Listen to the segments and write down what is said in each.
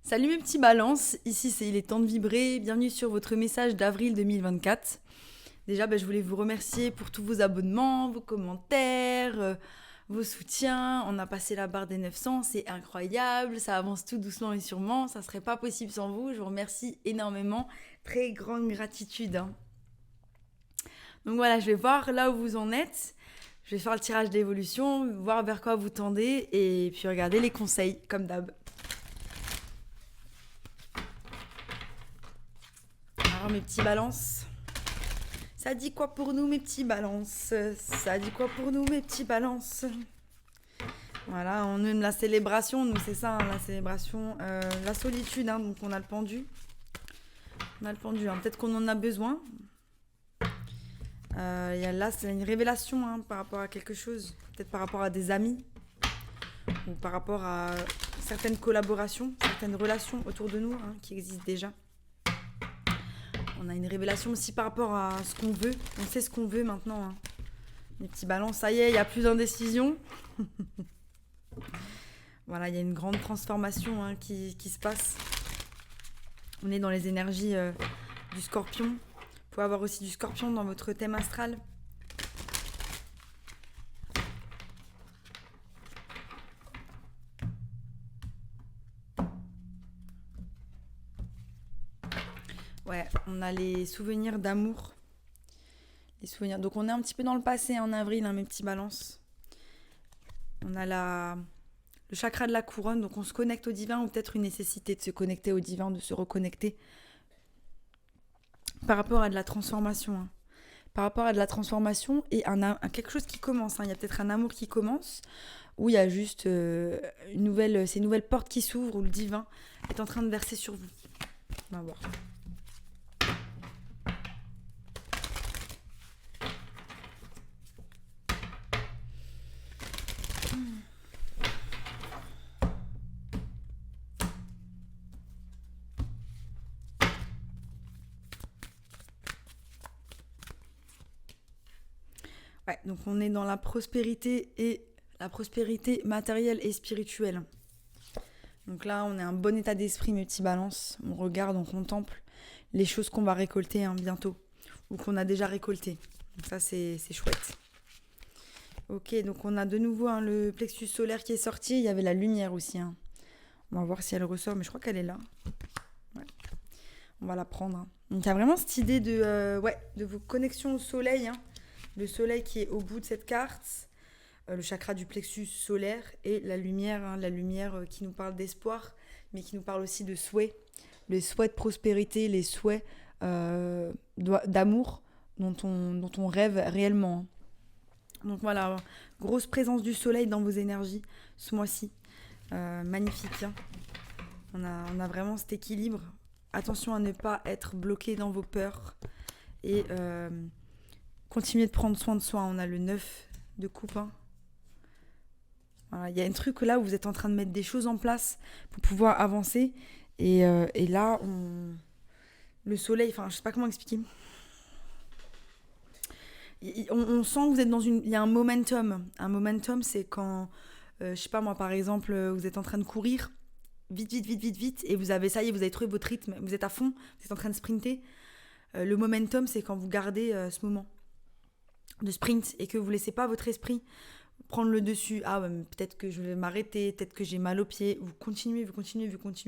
Salut mes petits balances, ici c'est Il est temps de vibrer, bienvenue sur votre message d'avril 2024. Déjà je voulais vous remercier pour tous vos abonnements, vos commentaires, vos soutiens. On a passé la barre des 900, c'est incroyable, ça avance tout doucement et sûrement, ça serait pas possible sans vous, je vous remercie énormément, très grande gratitude. Donc voilà, je vais voir là où vous en êtes, je vais faire le tirage d'évolution, voir vers quoi vous tendez et puis regarder les conseils comme d'hab. Alors mes petits balances, ça dit quoi pour nous mes petits balances? Ça dit quoi pour nous mes petits balances? Voilà, on aime la célébration, nous c'est ça, la célébration, la solitude, donc on a le pendu. On a le pendu, peut-être qu'on en a besoin. Là c'est une révélation par rapport à quelque chose, peut-être par rapport à des amis, ou par rapport à certaines collaborations, certaines relations autour de nous qui existent déjà. On a une révélation aussi par rapport à ce qu'on veut. On sait ce qu'on veut maintenant. Les petits balances, ça y est, il n'y a plus d'indécision. Voilà, il y a une grande transformation qui se passe. On est dans les énergies du scorpion. Vous pouvez avoir aussi du scorpion dans votre thème astral. Ouais, on a les souvenirs d'amour. Les souvenirs. Donc on est un petit peu dans le passé en avril, mes petits balances. On a le chakra de la couronne, donc on se connecte au divin, ou peut-être une nécessité de se connecter au divin, de se reconnecter. Par rapport à de la transformation. Par rapport à de la transformation et quelque chose qui commence. Il y a peut-être un amour qui commence, où il y a juste ces nouvelles portes qui s'ouvrent, où le divin est en train de verser sur vous. On va voir. Ouais, donc on est dans la prospérité matérielle et spirituelle. Donc là, on est un bon état d'esprit, mes petits balances. On regarde, on contemple les choses qu'on va récolter bientôt, ou qu'on a déjà récoltées. Donc ça, c'est chouette. Ok, donc on a de nouveau le plexus solaire qui est sorti. Il y avait la lumière aussi. On va voir si elle ressort, mais je crois qu'elle est là. Ouais. On va la prendre. Donc il y a vraiment cette idée de vos connexions au soleil. Le soleil qui est au bout de cette carte, le chakra du plexus solaire, et la lumière qui nous parle d'espoir, mais qui nous parle aussi de souhait, les souhaits de prospérité, les souhaits d'amour dont on rêve réellement. Donc voilà, grosse présence du soleil dans vos énergies ce mois-ci. Magnifique. On a vraiment cet équilibre. Attention à ne pas être bloqué dans vos peurs. Et continuez de prendre soin de soi. On a le 9 de coupe. Voilà, il y a un truc là où vous êtes en train de mettre des choses en place pour pouvoir avancer. Et là, le soleil, je sais pas comment expliquer. On sent que vous êtes il y a un momentum. Un momentum, c'est quand, je sais pas moi, par exemple, vous êtes en train de courir vite, et vous avez trouvé votre rythme, vous êtes à fond, vous êtes en train de sprinter. Le momentum, c'est quand vous gardez ce moment de sprint et que vous laissez pas votre esprit prendre le dessus. Peut-être que je vais m'arrêter, peut-être que j'ai mal aux pieds. Vous continuez.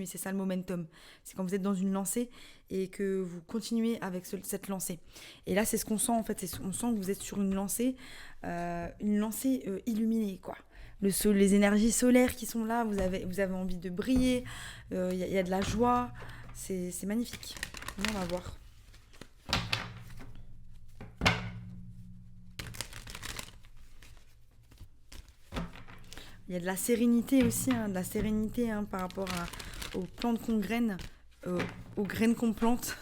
C'est ça le momentum. C'est quand vous êtes dans une lancée et que vous continuez avec cette lancée. Et là, c'est ce qu'on sent en fait. On sent que vous êtes sur une lancée illuminée, quoi. Les énergies solaires qui sont là, vous avez envie de briller. Il y a de la joie. C'est magnifique. On va voir. Il y a de la sérénité aussi, par rapport aux plantes qu'on graine, aux graines qu'on plante.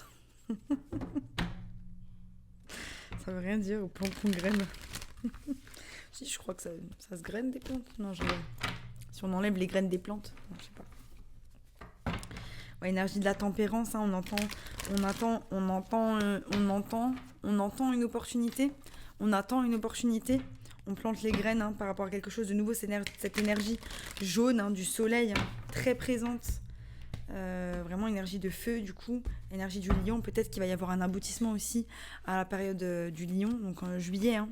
Ça veut rien dire, aux plantes qu'on graine. Si, je crois que ça se graine des plantes. Non, si on enlève les graines des plantes, non, je sais pas. Ouais, énergie de la tempérance, on entend une opportunité. On attend une opportunité. On plante les graines par rapport à quelque chose de nouveau. Cette énergie jaune du soleil très présente Vraiment énergie de feu du coup, énergie du lion. Peut-être qu'il va y avoir un aboutissement aussi à la période du lion, donc en juillet. Hein.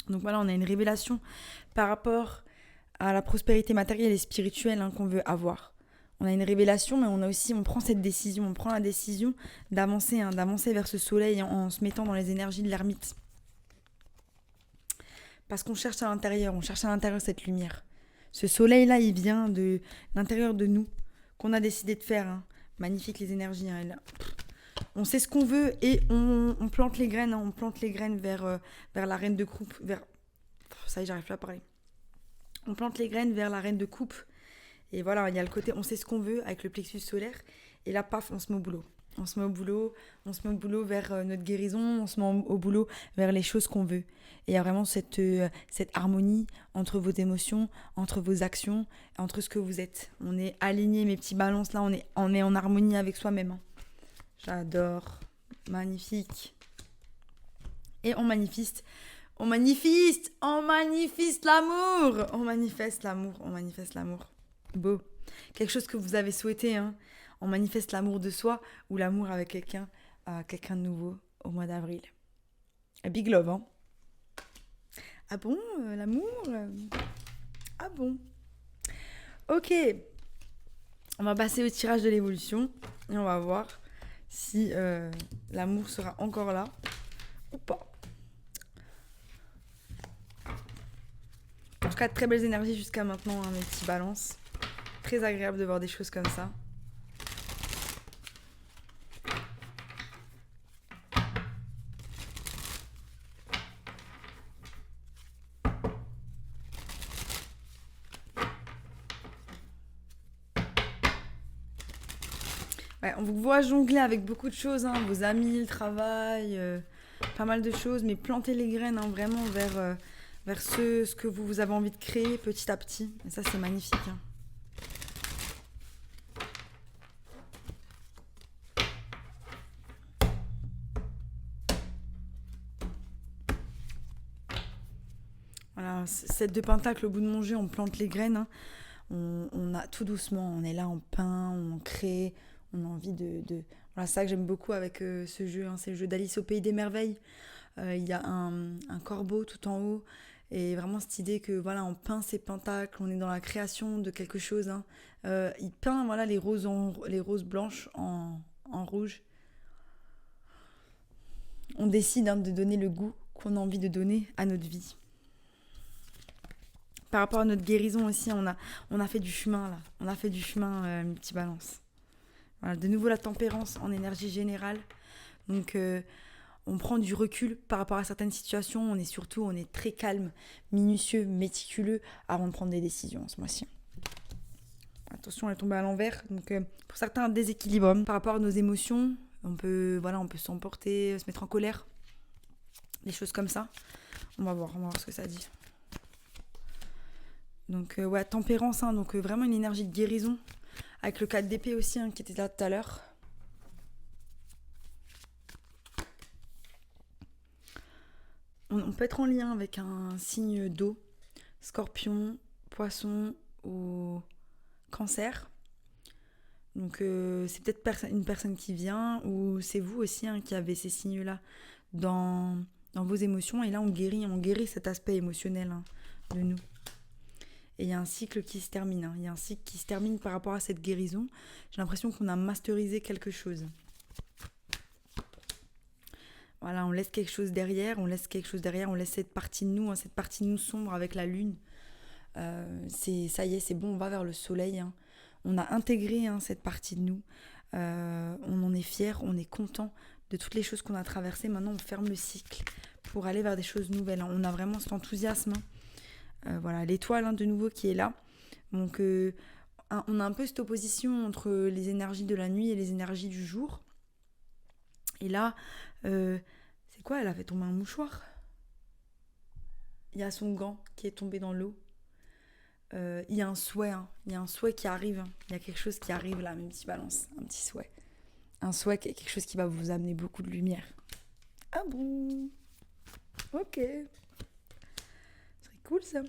Donc voilà, on a une révélation par rapport à la prospérité matérielle et spirituelle qu'on veut avoir. On a une révélation, mais on prend cette décision, on prend la décision d'avancer, d'avancer vers ce soleil en se mettant dans les énergies de l'ermite. Parce qu'on cherche à l'intérieur, cette lumière. Ce soleil-là, il vient de l'intérieur de nous, qu'on a décidé de faire. Magnifique les énergies. On sait ce qu'on veut et on plante les graines. On plante les graines vers la reine de coupe. Ça y est, j'arrive plus à parler. On plante les graines vers la reine de coupe. Et voilà, il y a le côté, on sait ce qu'on veut avec le plexus solaire. Et là, paf, on se met au boulot. On se met au boulot vers notre guérison, on se met au boulot vers les choses qu'on veut. Et il y a vraiment cette harmonie entre vos émotions, entre vos actions, entre ce que vous êtes. On est alignés, mes petits balances, là, on est en harmonie avec soi-même. J'adore. Magnifique. Et on manifeste l'amour. On manifeste l'amour. Beau. Quelque chose que vous avez souhaité, On manifeste l'amour de soi ou l'amour avec quelqu'un de nouveau au mois d'avril. Big love, Ah bon, l'amour Ah bon. Ok. On va passer au tirage de l'évolution et on va voir si l'amour sera encore là ou pas. En tout cas, très belles énergies jusqu'à maintenant, mes petits balances. Très agréable de voir des choses comme ça. Ouais, on vous voit jongler avec beaucoup de choses, vos amis, le travail, pas mal de choses, mais plantez les graines vraiment vers ce que vous avez envie de créer petit à petit. Et ça, c'est magnifique. Voilà, 7 de pentacle au bout de mon jeu, on plante les graines. On a tout doucement, on est là, on peint, on crée, on a envie de... Voilà, ça que j'aime beaucoup avec ce jeu, c'est le jeu d'Alice au Pays des Merveilles. Il y a un corbeau tout en haut et vraiment cette idée que voilà, on peint ces pentacles, on est dans la création de quelque chose. Il peint voilà, les roses blanches en rouge. On décide de donner le goût qu'on a envie de donner à notre vie. Par rapport à notre guérison aussi, on a fait du chemin là. On a fait du chemin, mes petits balances. Voilà, de nouveau la tempérance en énergie générale. Donc on prend du recul par rapport à certaines situations. On est très calme, minutieux, méticuleux avant de prendre des décisions ce mois-ci. Attention, elle est tombée à l'envers. Donc pour certains, un déséquilibre par rapport à nos émotions. On peut s'emporter, se mettre en colère. Des choses comme ça. On va voir ce que ça dit. Donc tempérance, donc vraiment une énergie de guérison. Avec le 4 d'épée aussi, qui était là tout à l'heure. On peut être en lien avec un signe d'eau, scorpion, poisson ou cancer. Donc c'est peut-être une personne qui vient ou c'est vous aussi qui avez ces signes-là dans vos émotions. Et là, on guérit cet aspect émotionnel de nous. Et il y a un cycle qui se termine. Il y a un cycle qui se termine par rapport à cette guérison. J'ai l'impression qu'on a masterisé quelque chose. Voilà, on laisse quelque chose derrière, on laisse cette partie de nous, sombre avec la lune. Ça y est, c'est bon, on va vers le soleil. On a intégré cette partie de nous. On en est fiers, on est content de toutes les choses qu'on a traversées. Maintenant, on ferme le cycle pour aller vers des choses nouvelles. On a vraiment cet enthousiasme. Voilà, l'étoile de nouveau qui est là. Donc, on a un peu cette opposition entre les énergies de la nuit et les énergies du jour. Et là, c'est quoi? Elle a fait tomber un mouchoir. Il y a son gant qui est tombé dans l'eau. Il y a un souhait. Il y a un souhait qui arrive. Il y a quelque chose qui arrive là, mes petits balances. Un petit souhait. Un souhait, quelque chose qui va vous amener beaucoup de lumière. Ah bon? Ok. C'est cool ça.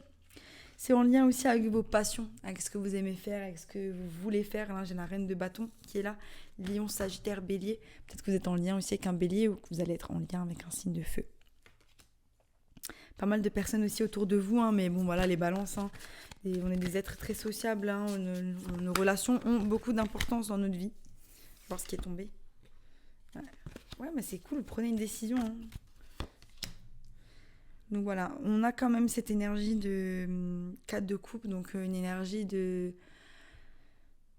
C'est en lien aussi avec vos passions, avec ce que vous aimez faire, avec ce que vous voulez faire. Là, j'ai la reine de bâton qui est là. Lion, Sagittaire, Bélier. Peut-être que vous êtes en lien aussi avec un Bélier ou que vous allez être en lien avec un signe de feu. Pas mal de personnes aussi autour de vous, hein, mais bon, voilà, les balances. Hein, et on est des êtres très sociables. Hein, nos relations ont beaucoup d'importance dans notre vie. Voir ce qui est tombé. Ouais, mais c'est cool, prenez une décision. Hein. Donc voilà, on a quand même cette énergie de 4 de coupe, donc une énergie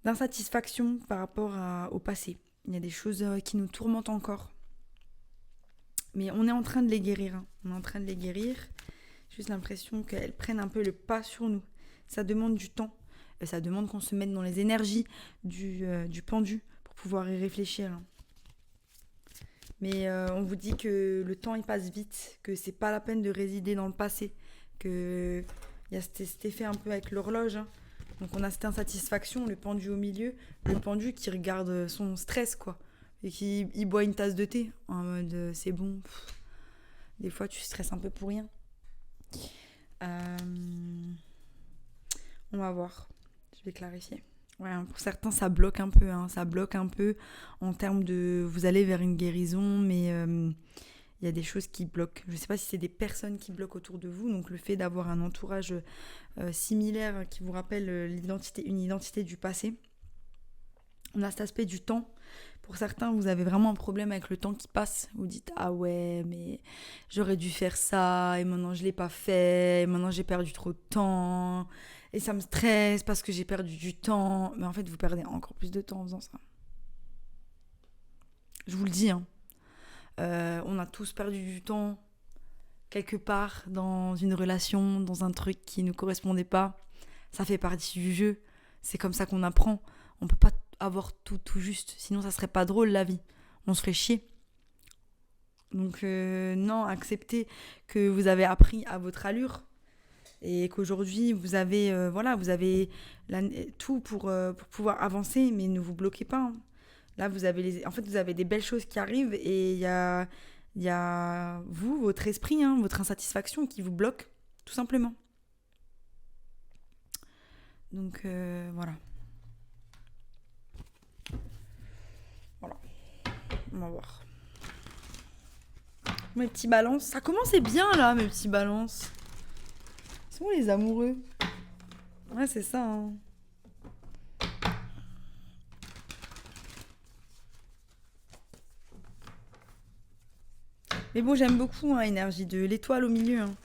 d'insatisfaction par rapport au passé. Il y a des choses qui nous tourmentent encore. Mais on est en train de les guérir. Hein. On est en train de les guérir. J'ai juste l'impression qu'elles prennent un peu le pas sur nous. Ça demande du temps. Ça demande qu'on se mette dans les énergies du pendu pour pouvoir y réfléchir. Hein. Mais on vous dit que le temps il passe vite, que c'est pas la peine de résider dans le passé, que il y a cet effet un peu avec l'horloge. Hein. Donc on a cette insatisfaction, le pendu au milieu, le pendu qui regarde son stress quoi, et qui il boit une tasse de thé en mode c'est bon. Des fois tu stresses un peu pour rien. On va voir, je vais clarifier. Ouais, pour certains, ça bloque un peu. Hein. Ça bloque un peu en termes de... Vous allez vers une guérison, mais il y a des choses qui bloquent. Je ne sais pas si c'est des personnes qui bloquent autour de vous. Donc le fait d'avoir un entourage similaire qui vous rappelle une identité du passé. On a cet aspect du temps. Pour certains, vous avez vraiment un problème avec le temps qui passe. Vous dites « Ah ouais, mais j'aurais dû faire ça, et maintenant je ne l'ai pas fait, et maintenant j'ai perdu trop de temps. » Et ça me stresse parce que j'ai perdu du temps. Mais en fait, vous perdez encore plus de temps en faisant ça. Je vous le dis, hein. On a tous perdu du temps quelque part dans une relation, dans un truc qui ne nous correspondait pas. Ça fait partie du jeu. C'est comme ça qu'on apprend. On peut pas avoir tout juste. Sinon, ça serait pas drôle, la vie. On se ferait chier. Donc, non, acceptez que vous avez appris à votre allure. Et qu'aujourd'hui, vous avez tout pour pouvoir avancer, mais ne vous bloquez pas. Hein. Là, vous avez des belles choses qui arrivent et il y a vous, votre esprit, hein, votre insatisfaction qui vous bloque, tout simplement. Donc, voilà. Voilà. On va voir. Mes petits balances. Ça commençait bien, là, mes petits balances. Ils sont où les amoureux? Ouais, c'est ça. Hein. Mais bon, j'aime beaucoup hein, l'énergie de l'étoile au milieu. Hein.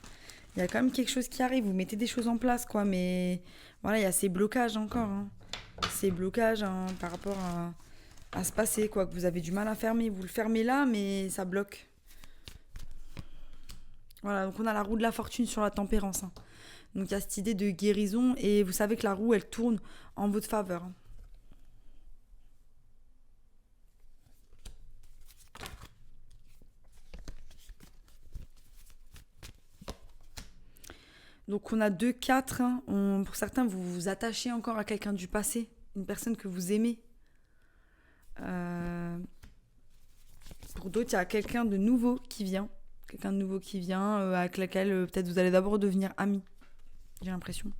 Il y a quand même quelque chose qui arrive. Vous mettez des choses en place, quoi. Mais voilà, il y a ces blocages encore. Hein. Ces blocages hein, par rapport à se passer, quoi. Que vous avez du mal à fermer. Vous le fermez là, mais ça bloque. Voilà, donc on a la roue de la fortune sur la tempérance. Hein. Donc il y a cette idée de guérison et vous savez que la roue, elle tourne en votre faveur. Donc on a 2, 4. Hein. Pour certains, vous vous attachez encore à quelqu'un du passé, une personne que vous aimez. Pour d'autres, il y a quelqu'un de nouveau qui vient. Quelqu'un de nouveau qui vient, avec laquelle peut-être vous allez d'abord devenir amis. J'ai l'impression.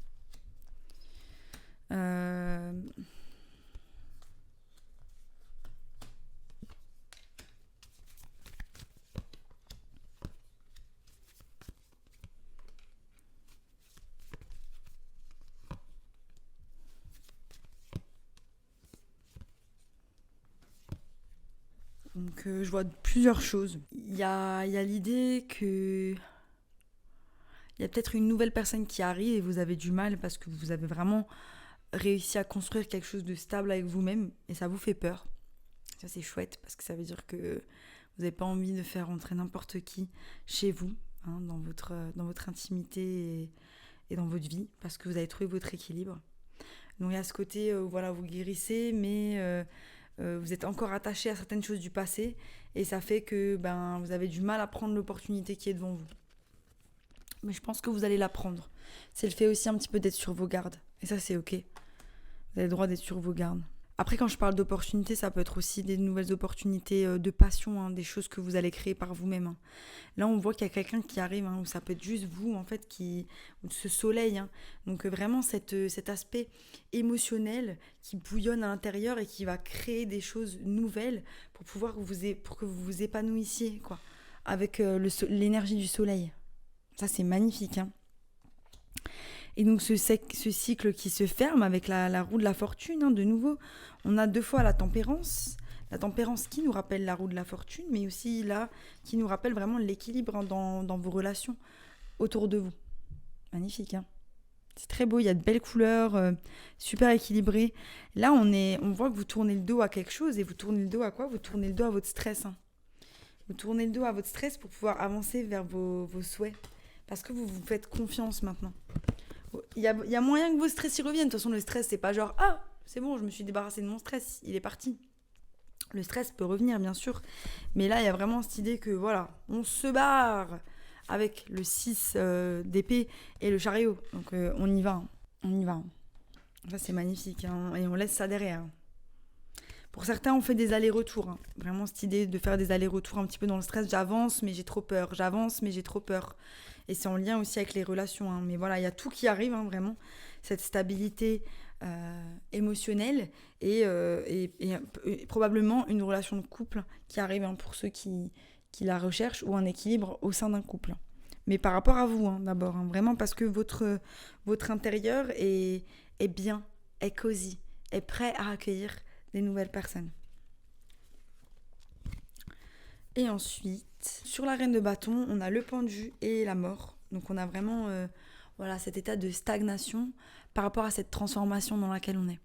Donc je vois plusieurs choses. Il y a l'idée que il y a peut-être une nouvelle personne qui arrive et vous avez du mal parce que vous avez vraiment réussi à construire quelque chose de stable avec vous-même et ça vous fait peur. Ça c'est chouette parce que ça veut dire que vous n'avez pas envie de faire entrer n'importe qui chez vous, hein, dans votre intimité et dans votre vie parce que vous avez trouvé votre équilibre. Donc il y a ce côté, voilà, vous guérissez mais vous êtes encore attaché à certaines choses du passé et ça fait que vous avez du mal à prendre l'opportunité qui est devant vous. Mais je pense que vous allez la prendre. C'est le fait aussi un petit peu d'être sur vos gardes. Et ça, c'est ok. Vous avez le droit d'être sur vos gardes. Après, quand je parle d'opportunités, ça peut être aussi des nouvelles opportunités de passion, hein, des choses que vous allez créer par vous-même, hein. Là, on voit qu'il y a quelqu'un qui arrive, hein, ou ça peut être juste vous, en fait, ou ce soleil, hein. Donc, vraiment, cet aspect émotionnel qui bouillonne à l'intérieur et qui va créer des choses nouvelles pour que vous vous épanouissiez, quoi, avec l'énergie du soleil. Ça, c'est magnifique, hein. Et donc ce cycle qui se ferme avec la roue de la fortune, hein, de nouveau, on a 2 fois la tempérance qui nous rappelle la roue de la fortune, mais aussi là, qui nous rappelle vraiment l'équilibre, hein, dans vos relations autour de vous. Magnifique, hein. C'est très beau, il y a de belles couleurs, super équilibrées. Là, on voit que vous tournez le dos à quelque chose, et vous tournez le dos à quoi? Vous tournez le dos à votre stress, hein. Vous tournez le dos à votre stress pour pouvoir avancer vers vos souhaits, parce que vous vous faites confiance maintenant. Il y a moyen que vos stress y reviennent. De toute façon, le stress, c'est pas genre « Ah, c'est bon, je me suis débarrassée de mon stress, il est parti ». Le stress peut revenir, bien sûr. Mais là, il y a vraiment cette idée que, voilà, on se barre avec le 6 d'épée et le chariot. Donc, on y va, hein. On y va, hein. Ça, c'est magnifique, hein. Et on laisse ça derrière. Pour certains, on fait des allers-retours, hein. Vraiment, cette idée de faire des allers-retours un petit peu dans le stress. J'avance, mais j'ai trop peur. J'avance, mais j'ai trop peur. Et c'est en lien aussi avec les relations, hein. Mais voilà, il y a tout qui arrive, hein, vraiment. Cette stabilité émotionnelle et probablement une relation de couple qui arrive, hein, pour ceux qui la recherchent, ou un équilibre au sein d'un couple. Mais par rapport à vous, hein, d'abord, hein, vraiment parce que votre intérieur est bien, est cosy, est prêt à accueillir des nouvelles personnes. Et ensuite, sur la reine de bâton, on a le pendu et la mort. Donc on a vraiment cet état de stagnation par rapport à cette transformation dans laquelle on est.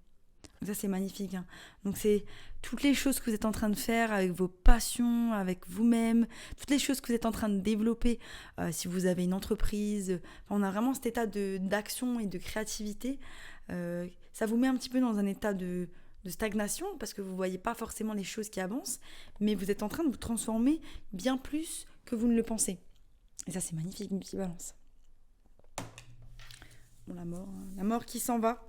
Donc ça, c'est magnifique, hein. Donc c'est toutes les choses que vous êtes en train de faire avec vos passions, avec vous-même, toutes les choses que vous êtes en train de développer, si vous avez une entreprise. On a vraiment cet état d'action et de créativité. Ça vous met un petit peu dans un état de stagnation, parce que vous ne voyez pas forcément les choses qui avancent, mais vous êtes en train de vous transformer bien plus que vous ne le pensez. Et ça, c'est magnifique, une petite balance. Bon, la mort qui s'en va.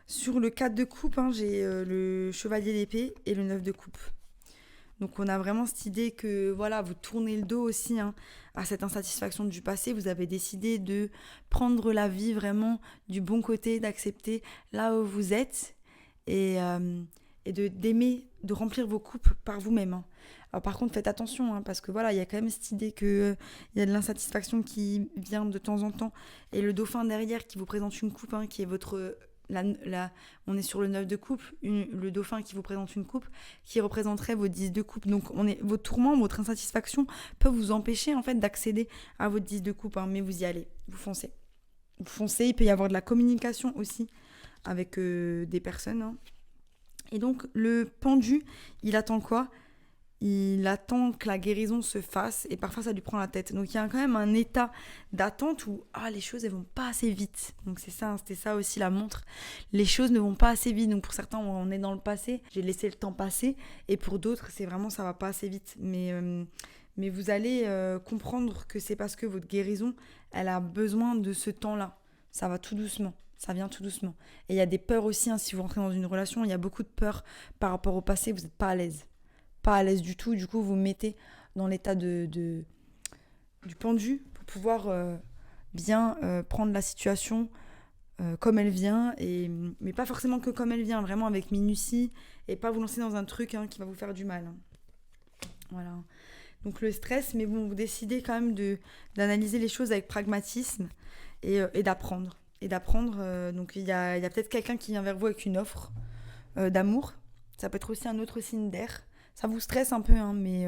Sur le 4 de coupe, hein, j'ai le chevalier d'épée et le 9 de coupe. Donc on a vraiment cette idée que voilà, vous tournez le dos aussi, hein, à cette insatisfaction du passé. Vous avez décidé de prendre la vie vraiment du bon côté, d'accepter là où vous êtes et d'aimer, de remplir vos coupes par vous-même, hein. Alors par contre, faites attention, hein, parce que voilà, il y a quand même cette idée qu'il y a de l'insatisfaction qui vient de temps en temps. Et le dauphin derrière qui vous présente une coupe, hein, qui est votre... on est sur le 9 de coupe, le dauphin qui vous présente une coupe qui représenterait vos 10 de coupe. Donc vos tourments, votre insatisfaction peuvent vous empêcher en fait d'accéder à votre 10 de coupe, hein, mais vous y allez, vous foncez. Vous foncez, il peut y avoir de la communication aussi avec des personnes, hein. Et donc le pendu, il attend quoi ? Il attend que la guérison se fasse et parfois ça lui prend la tête. Donc il y a quand même un état d'attente où les choses elles vont pas assez vite. Donc c'était ça aussi la montre. Les choses ne vont pas assez vite. Donc pour certains on est dans le passé, j'ai laissé le temps passer, et pour d'autres c'est vraiment ça va pas assez vite. Mais vous allez comprendre que c'est parce que votre guérison elle a besoin de ce temps-là. Ça va tout doucement. Ça vient tout doucement. Et il y a des peurs aussi, hein, si vous rentrez dans une relation, il y a beaucoup de peurs par rapport au passé, vous n'êtes pas à l'aise. Pas à l'aise du tout, du coup vous mettez dans l'état du pendu pour pouvoir bien prendre la situation comme elle vient, mais pas forcément que comme elle vient, vraiment avec minutie, et pas vous lancer dans un truc, hein, qui va vous faire du mal, hein. Voilà. Donc le stress, mais bon, vous décidez quand même d'analyser les choses avec pragmatisme et d'apprendre. Donc il y a peut-être quelqu'un qui vient vers vous avec une offre d'amour. Ça peut être aussi un autre signe d'air. Ça vous stresse un peu, hein, mais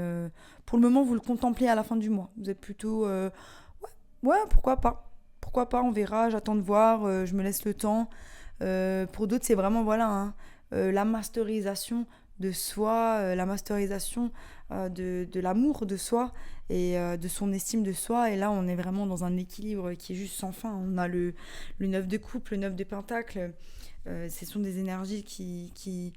pour le moment, vous le contemplez à la fin du mois. Vous êtes plutôt... ouais, pourquoi pas. Pourquoi pas, on verra, j'attends de voir, je me laisse le temps. Pour d'autres, c'est vraiment, voilà, hein, la masterisation de soi, la masterisation de l'amour de soi et de son estime de soi. Et là, on est vraiment dans un équilibre qui est juste sans fin. On a le 9 de coupe, le 9 de pentacle. Ce sont des énergies qui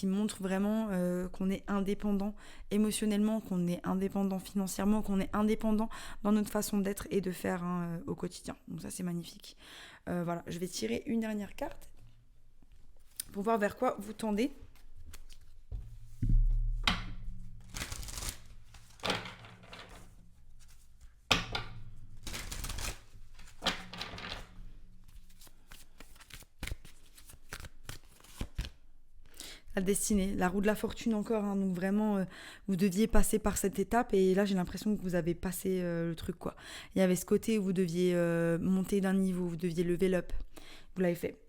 montrent vraiment qu'on est indépendant émotionnellement, qu'on est indépendant financièrement, qu'on est indépendant dans notre façon d'être et de faire, hein, au quotidien. Donc ça, c'est magnifique. Voilà, je vais tirer une dernière carte pour voir vers quoi vous tendez. La destinée, la roue de la fortune encore, hein. Donc vraiment, vous deviez passer par cette étape et là j'ai l'impression que vous avez passé le truc quoi. Il y avait ce côté où vous deviez monter d'un niveau, vous deviez level up. Vous l'avez fait.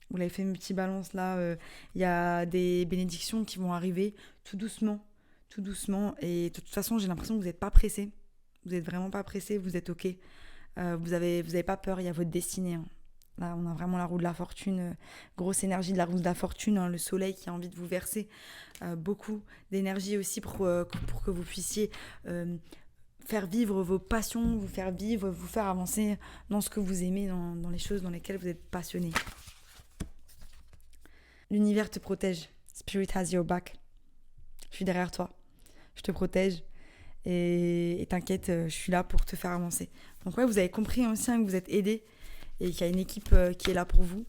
Vous l'avez fait, mes petits balances là. Il y a des bénédictions qui vont arriver tout doucement, tout doucement. Et de toute façon, j'ai l'impression que vous n'êtes pas pressé. Vous n'êtes vraiment pas pressé, vous êtes ok. Vous avez pas peur, il y a votre destinée, hein. Là, on a vraiment la roue de la fortune, grosse énergie de la roue de la fortune, hein, le soleil qui a envie de vous verser beaucoup d'énergie aussi pour que vous puissiez faire vivre vos passions, vous faire vivre, vous faire avancer dans ce que vous aimez, dans les choses dans lesquelles vous êtes passionné. L'univers te protège. Spirit has your back. Je suis derrière toi. Je te protège. Et t'inquiète, je suis là pour te faire avancer. Donc ouais, vous avez compris aussi, hein, que vous êtes aidé et qu'il y a une équipe qui est là pour vous.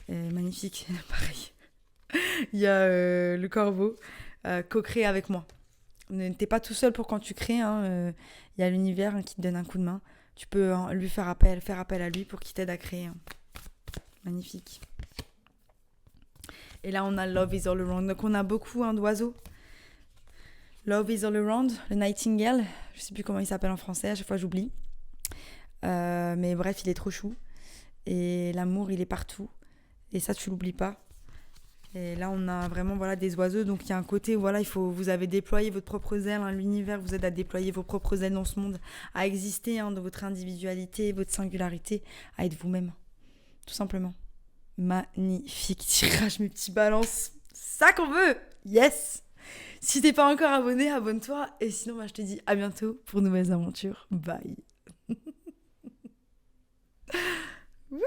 Magnifique, pareil. Il y a le corbeau co-créé avec moi. T'es pas tout seul pour quand tu crées, hein. Il y a l'univers, hein, qui te donne un coup de main. Tu peux lui faire appel à lui pour qu'il t'aide à créer, hein. Magnifique. Et là, on a Love is all around. Donc, on a beaucoup, hein, d'oiseaux. Love is all around, le nightingale. Je sais plus comment il s'appelle en français, à chaque fois j'oublie. Mais bref, il est trop chou. Et l'amour, il est partout. Et ça, tu l'oublies pas. Et là, on a vraiment, voilà, des oiseaux. Donc, il y a un côté, voilà, vous avez déployé votre propre aile, hein. L'univers vous aide à déployer vos propres ailes dans ce monde, à exister, hein, dans votre individualité, votre singularité, à être vous-même. Tout simplement. Magnifique tirage, mes petits balances. Ça qu'on veut. Yes. Si t'es pas encore abonné, abonne-toi. Et sinon, je te dis à bientôt pour de nouvelles aventures. Bye. Wouh.